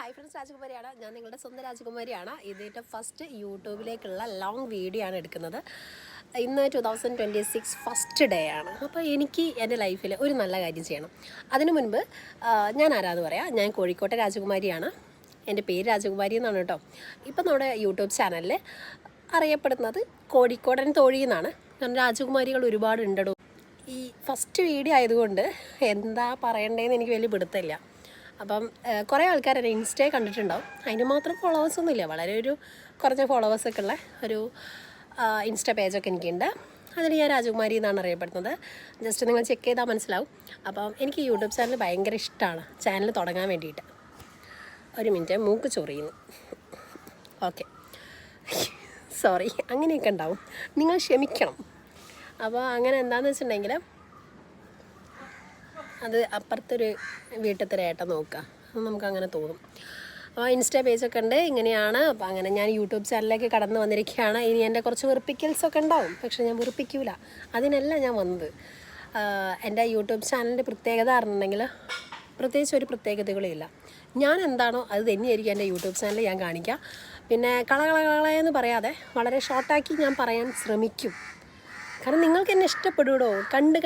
Hi friends, രാജകുമാരിയാണ്. ഞാൻ നിങ്ങളുടെ സ്വന്തം രാജകുമാരിയാണ്. ഇതിൻ്റെ ഫസ്റ്റ് യൂട്യൂബിലേക്കുള്ള ലോങ് വീഡിയോ ആണ് എടുക്കുന്നത്. ഇന്ന് 2026 ഫസ്റ്റ് ഡേ ആണ്. അപ്പോൾ എനിക്ക് എൻ്റെ ലൈഫിൽ ഒരു നല്ല കാര്യം ചെയ്യണം. അതിനു മുൻപ് ഞാൻ ആരാന്ന് പറയാം. ഞാൻ കോഴിക്കോട്ടെ രാജകുമാരിയാണ്. എൻ്റെ പേര് രാജകുമാരി എന്നാണ് കേട്ടോ. ഇപ്പം നമ്മുടെ യൂട്യൂബ് ചാനലിൽ അറിയപ്പെടുന്നത് കോഴിക്കോടൻ തോഴി എന്നാണ്. കാരണം രാജകുമാരികൾ ഒരുപാടുണ്ടോ. ഈ ഫസ്റ്റ് വീഡിയോ ആയതുകൊണ്ട് എന്താ പറയണ്ടതെന്ന് എനിക്ക് വലിയ പിടുത്തമില്ല. അപ്പം കുറേ ആൾക്കാർ എൻ്റെ ഇൻസ്റ്റയിൽ കണ്ടിട്ടുണ്ടാവും. അതിന് മാത്രം ഫോളോവേഴ്സൊന്നുമില്ല, വളരെ ഒരു കുറഞ്ഞ ഫോളോവേഴ്സൊക്കെ ഉള്ള ഒരു ഇൻസ്റ്റ പേജൊക്കെ എനിക്കുണ്ട്. അതിൽ ഞാൻ രാജകുമാരി എന്നാണ് അറിയപ്പെടുന്നത്. ജസ്റ്റ് നിങ്ങൾ ചെക്ക് ചെയ്താൽ മനസ്സിലാവും. അപ്പം എനിക്ക് യൂട്യൂബ് ചാനൽ ഭയങ്കര ഇഷ്ടമാണ്, ചാനൽ തുടങ്ങാൻ വേണ്ടിയിട്ട്. ഒരു മിനിറ്റ്, മൂക്ക് ചൊറിയുന്നു. ഓക്കെ, സോറി, അങ്ങനെയൊക്കെ ഉണ്ടാവും, നിങ്ങൾ ക്ഷമിക്കണം. അപ്പോൾ അങ്ങനെ എന്താണെന്ന് വെച്ചിട്ടുണ്ടെങ്കിൽ അത് അപ്പുറത്തൊരു വീട്ടിലത്തെ ഏട്ട നോക്കുക, നമുക്കങ്ങനെ തോന്നും. അപ്പോൾ ഇൻസ്റ്റ പേജൊക്കെ ഉണ്ട്, ഇങ്ങനെയാണ്. അപ്പോൾ അങ്ങനെ ഞാൻ യൂട്യൂബ് ചാനലിലേക്ക് കടന്നു വന്നിരിക്കുകയാണ്. ഇനി എൻ്റെ കുറച്ച് വെറുപ്പിക്കൽസൊക്കെ ഉണ്ടാവും, പക്ഷേ ഞാൻ വെറുപ്പിക്കൂല. അതിനല്ല ഞാൻ വന്നത്. എൻ്റെ യൂട്യൂബ് ചാനലിൻ്റെ പ്രത്യേകത പറഞ്ഞിട്ടുണ്ടെങ്കിൽ പ്രത്യേകിച്ച് ഒരു പ്രത്യേകതകളും ഇല്ല. ഞാൻ എന്താണോ അത് തന്നെയായിരിക്കും എൻ്റെ യൂട്യൂബ് ചാനലിൽ ഞാൻ കാണിക്കുക. പിന്നെ കളകളകളയെന്ന് പറയാതെ വളരെ ഷോർട്ടാക്കി ഞാൻ പറയാൻ ശ്രമിക്കും. കാരണം നിങ്ങൾക്ക് എന്നെ ഇഷ്ടപ്പെടൂടോ. കണ്ട്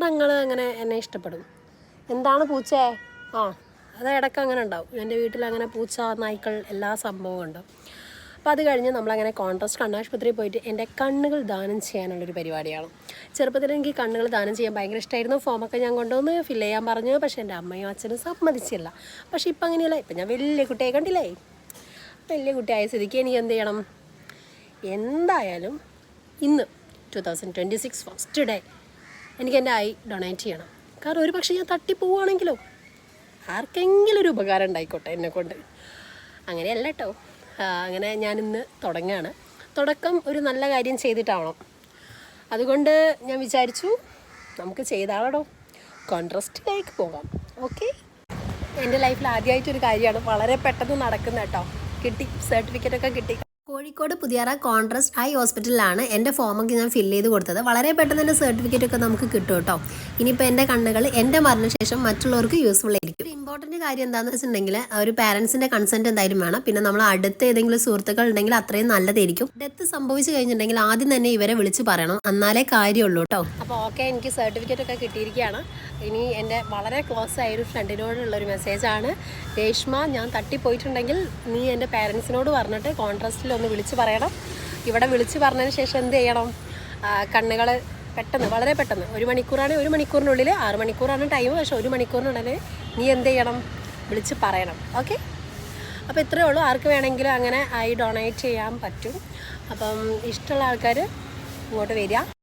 നിങ്ങൾ അങ്ങനെ എന്നെ ഇഷ്ടപ്പെടും. എന്താണ് പൂച്ചേ? അത് ഇടയ്ക്ക് അങ്ങനെ ഉണ്ടാവും. എൻ്റെ വീട്ടിൽ അങ്ങനെ പൂച്ച, നായ്ക്കൾ, എല്ലാ സംഭവവും ഉണ്ടാവും. അപ്പോൾ അത് കഴിഞ്ഞ് നമ്മളങ്ങനെ കോൺട്രാസ്റ്റ് കണ്ണാശുപത്രിയിൽ പോയിട്ട് എൻ്റെ കണ്ണുകൾ ദാനം ചെയ്യാനുള്ളൊരു പരിപാടിയാണ്. ചെറുപ്പത്തിൽ എനിക്ക് കണ്ണുകൾ ദാനം ചെയ്യാൻ ഭയങ്കര ഇഷ്ടമായിരുന്നു. ഫോമൊക്കെ ഞാൻ കൊണ്ടുവന്ന് ഫില്ല് ചെയ്യാൻ പറഞ്ഞു. പക്ഷേ എൻ്റെ അമ്മയും അച്ഛനും സമ്മതിച്ചില്ല. പക്ഷേ ഇപ്പം അങ്ങനെയല്ല. ഇപ്പം ഞാൻ വലിയ കുട്ടിയെ കണ്ടില്ലേ. വലിയ കുട്ടിയായ സ്ഥിതിക്ക് എനിക്ക് എന്ത് ചെയ്യണം? എന്തായാലും ഇന്ന് 2026 ഫസ്റ്റ് ഡേ എനിക്ക് എൻ്റെ ഐ ഡൊണേറ്റ് ചെയ്യണം. കാരണം ഒരു പക്ഷേ ഞാൻ തട്ടിപ്പോവുകയാണെങ്കിലോ, ആർക്കെങ്കിലും ഒരു ഉപകാരം ഉണ്ടായിക്കോട്ടെ എന്നെക്കൊണ്ട്. അങ്ങനെയല്ല കേട്ടോ. അങ്ങനെ ഞാനിന്ന് തുടങ്ങുകയാണ്. തുടക്കം ഒരു നല്ല കാര്യം ചെയ്തിട്ടാവണം. അതുകൊണ്ട് ഞാൻ വിചാരിച്ചു നമുക്ക് ചെയ്താളോ, കോൺട്രാസ്റ്റിലേക്ക് പോകാം. ഓക്കെ, എൻ്റെ ലൈഫിൽ ആദ്യമായിട്ടൊരു കാര്യമാണ്, വളരെ പെട്ടെന്ന് നടക്കുന്ന കേട്ടോ. കിട്ടി, സർട്ടിഫിക്കറ്റൊക്കെ കിട്ടി. കോഴിക്കോട് പുതിയറ കോൺട്രാസ്റ്റ് ഐ ഹോസ്പിറ്റലിലാണ് എൻ്റെ ഫോമൊക്കെ ഞാൻ ഫില്ല് ചെയ്ത് കൊടുത്തത്. വളരെ പെട്ടെന്ന് എൻ്റെ സർട്ടിഫിക്കറ്റൊക്കെ നമുക്ക് കിട്ടും കേട്ടോ. ഇനിയിപ്പോൾ എൻ്റെ കണ്ണുകൾ എൻ്റെ മരണശേഷം മറ്റുള്ളവർക്ക് യൂസ്ഫുൾ ആയിരിക്കും. ഇമ്പോർട്ടൻറ്റ് കാര്യം എന്താണെന്ന് വെച്ചിട്ടുണ്ടെങ്കിൽ ഒരു പാരൻസിൻ്റെ കൺസെൻറ്റ് എന്തായാലും വേണം. പിന്നെ നമ്മൾ അടുത്ത് ഏതെങ്കിലും സുഹൃത്തുക്കൾ ഉണ്ടെങ്കിൽ അത്രയും നല്ലതായിരിക്കും. ഡെത്ത് സംഭവിച്ചു കഴിഞ്ഞിട്ടുണ്ടെങ്കിൽ ആദ്യം തന്നെ ഇവരെ വിളിച്ച് പറയണം, എന്നാലേ കാര്യമുള്ളൂ കേട്ടോ. അപ്പോൾ ഓക്കെ, എനിക്ക് സർട്ടിഫിക്കറ്റൊക്കെ കിട്ടിയിരിക്കുകയാണ്. ഇനി എൻ്റെ വളരെ ക്ലോസ് ആയ ഒരു ഫ്രണ്ടിനോടുള്ളൊരു മെസ്സേജാണ്. രേഷ്മ, ഞാൻ തട്ടിപ്പോയിട്ടുണ്ടെങ്കിൽ നീ എൻ്റെ പാരൻസിനോട് പറഞ്ഞിട്ട് കോൺട്രാസ്റ്റിൽ ഒന്ന് വിളിച്ച് പറയണം. ഇവിടെ വിളിച്ച് പറഞ്ഞതിന് ശേഷം എന്ത് ചെയ്യണം? കണ്ണുകൾ പെട്ടെന്ന്, വളരെ പെട്ടെന്ന്, 1 മണിക്കൂറാണ്, 1 മണിക്കൂറിനുള്ളിൽ, 6 മണിക്കൂറാണ് ടൈം, പക്ഷേ 1 മണിക്കൂറിനുള്ളിൽ നീ എന്ത് ചെയ്യണം? വിളിച്ച് പറയണം. ഓക്കെ, അപ്പോൾ ഇത്രയേ ഉള്ളൂ. ആർക്ക് വേണമെങ്കിലും അങ്ങനെ ഐ ഡൊണേറ്റ് ചെയ്യാൻ പറ്റും. അപ്പം ഇഷ്ടമുള്ള ആൾക്കാർ ഇങ്ങോട്ട് വരിക.